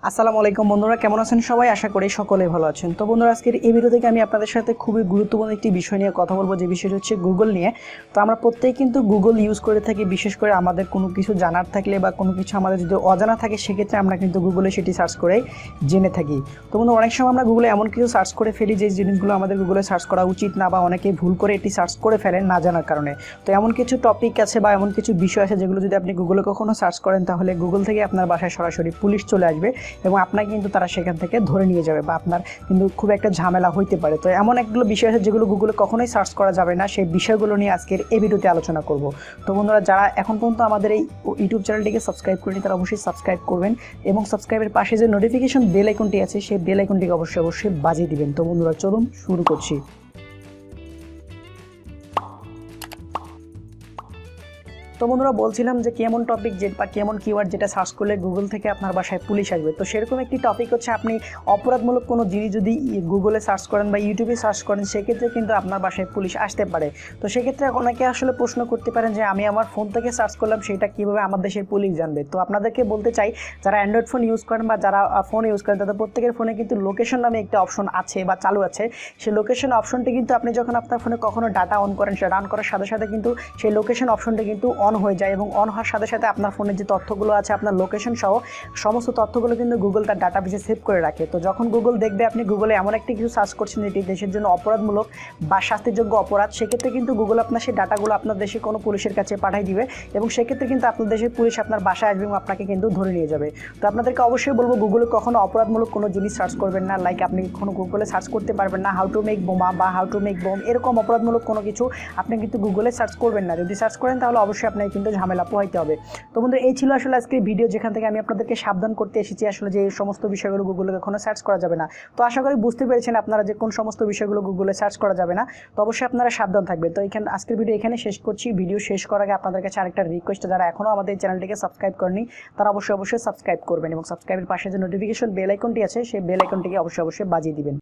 আসসালামু আলাইকুম বন্ধুরা, কেমন আছেন সবাই? আশা করি সকলেই ভালো আছেন। তো বন্ধুরা, আজকের এই ভিডিও থেকে আমি আপনাদের সাথে খুবই গুরুত্বপূর্ণ একটি বিষয় নিয়ে কথা বলবো, যে বিষয়টি হচ্ছে গুগল নিয়ে। তো আমরা প্রত্যেকেই কিন্তু গুগল ইউজ করে থাকি, বিশেষ করে আমাদের কোনো কিছু জানার থাকলে বা কোনো কিছু আমাদের যদি অজানা থাকে, সেক্ষেত্রে আমরা কিন্তু গুগলে সেটি সার্চ করেই জেনে থাকি। তো বন্ধু, অনেক সময় আমরা গুগলে এমন কিছু সার্চ করে ফেলি যে জিনিসগুলো আমাদের গুগলে সার্চ করা উচিত না, বা অনেকেই ভুল করে এটি সার্চ করে ফেলেন না জানার কারণে। তো এমন কিছু টপিক আছে বা এমন কিছু বিষয় আছে যেগুলো যদি আপনি গুগলে কখনো সার্চ করেন, তাহলে গুগল থেকে আপনার বাসায় সরাসরি পুলিশ চলে আসবে এবং আপনাকে কিন্তু তারা সেখান থেকে ধরে নিয়ে যাবে, বা আপনার কিন্তু খুব একটা ঝামেলা হইতে পারে। তো এমন একগুলো বিষয় আছে যেগুলো গুগলে কখনোই সার্চ করা যাবে না, সেই বিষয়গুলো নিয়ে আজকের এই ভিডিওতে আলোচনা করব। তো বন্ধুরা, যারা এখন পর্যন্ত আমাদের এই ইউটিউব চ্যানেলটিকে সাবস্ক্রাইব করেনি, তারা অবশ্যই সাবস্ক্রাইব করবেন এবং সাবস্ক্রাইবের পাশে যে নোটিফিকেশন বেল আইকনটি আছে, সেই বেল আইকনটিকে অবশ্যই বাজিয়ে দিবেন। তো বন্ধুরা, চলুন শুরু করছি। তো বন্ধুরা, বলছিলাম যে কেমন টপিক বা কেমন কিওয়ার্ড যেটা সার্চ করলে গুগল থেকে আপনার বাসায় পুলিশ আসবে। তো সেরকম একটি টপিক হচ্ছে, আপনি অপরাধমূলক কোনো জিনিস যদি গুগলে সার্চ করেন বা ইউটিউবে সার্চ করেন, সেক্ষেত্রে কিন্তু আপনার বাসায় পুলিশ আসতে পারে। তো সেক্ষেত্রে অনেকে আসলে প্রশ্ন করতে পারেন যে আমি আমার ফোন থেকে সার্চ করলাম, সেটা কীভাবে আমার দেশের পুলিশ জানবে। তো আপনাদেরকে বলতে চাই, যারা অ্যান্ড্রয়েড ফোন ইউজ করেন বা যারা ফোন ইউজ করেন, তাদের প্রত্যেকের ফোনে কিন্তু লোকেশন নামে একটা অপশন আছে বা চালু আছে। সেই লোকেশন অপশনটি কিন্তু আপনি যখন আপনার ফোনে কখনো ডাটা অন করেন, সেটা অন করার সাথে সাথে কিন্তু সেই লোকেশন অপশনটি কিন্তু অন হয়ে যায়, এবং অন হওয়ার সাথে সাথে আপনার ফোনের যে তথ্যগুলো আছে, আপনার লোকেশন সহ সমস্ত তথ্যগুলো কিন্তু গুগল তার ডাটাবেসে সেভ করে রাখে। তো যখন গুগল দেখবে আপনি গুগলে এমন একটি কিছু সার্চ করছেন যেটি দেশের জন্য অপরাধমূলক বা শাস্তিযোগ্য অপরাধ, সেক্ষেত্রে কিন্তু গুগল আপনার সেই ডাটাগুলো আপনার দেশে কোনো পুলিশের কাছে পাঠিয়ে দিবে, এবং সেক্ষেত্রে কিন্তু আপনার দেশের পুলিশ আপনার বাসায় আসবে এবং আপনাকে কিন্তু ধরে নিয়ে যাবে। তো আপনাদেরকে অবশ্যই বলবো, গুগলে কখনো অপরাধমূলক কোনো জিনিস সার্চ করবেন না। লাইক আপনি কখনো গুগলে সার্চ করতে পারবেন না হাউ টু মেক বোমা বা হাউ টু মেক বোম, এরকম অপরাধমূলক কোনো কিছু আপনি কিন্তু গুগলে সার্চ করবেন না। যদি সার্চ করেন, তাহলে অবশ্যই আপনাকে কিন্তু ঝামেলা পোহাইতে হবে। তো বন্ধু, এই ছিল আসলে আজকের ভিডিও, যেখান থেকে আমি আপনাদেরকে সাবধান করতে এসেছি আসলে যে এই সমস্ত বিষয়গুলো গুগলে কখনো সার্চ করা যাবে না। তো আশা করি বুঝতে পেরেছেন আপনারা যে কোন সমস্ত বিষয়গুলো গুগলে সার্চ করা যাবে না। তো অবশ্যই আপনারা সাবধান থাকবেন। তো আজকের ভিডিও এখানে শেষ করছি। ভিডিও শেষ করার আগে আপনাদের কাছে আরেকটা রিকোয়েস্ট, যারা এখনও আমাদের চ্যানেলটিকে সাবস্ক্রাইব করেনি, তারা অবশ্যই সাবস্ক্রাইব করবেন এবং সাবস্ক্রাইবের পাশে যে নোটিফিকেশন বেল আইকনটি আছে, সেই বেল আইকনটিকে অবশ্যই বাজিয়ে দিবেন।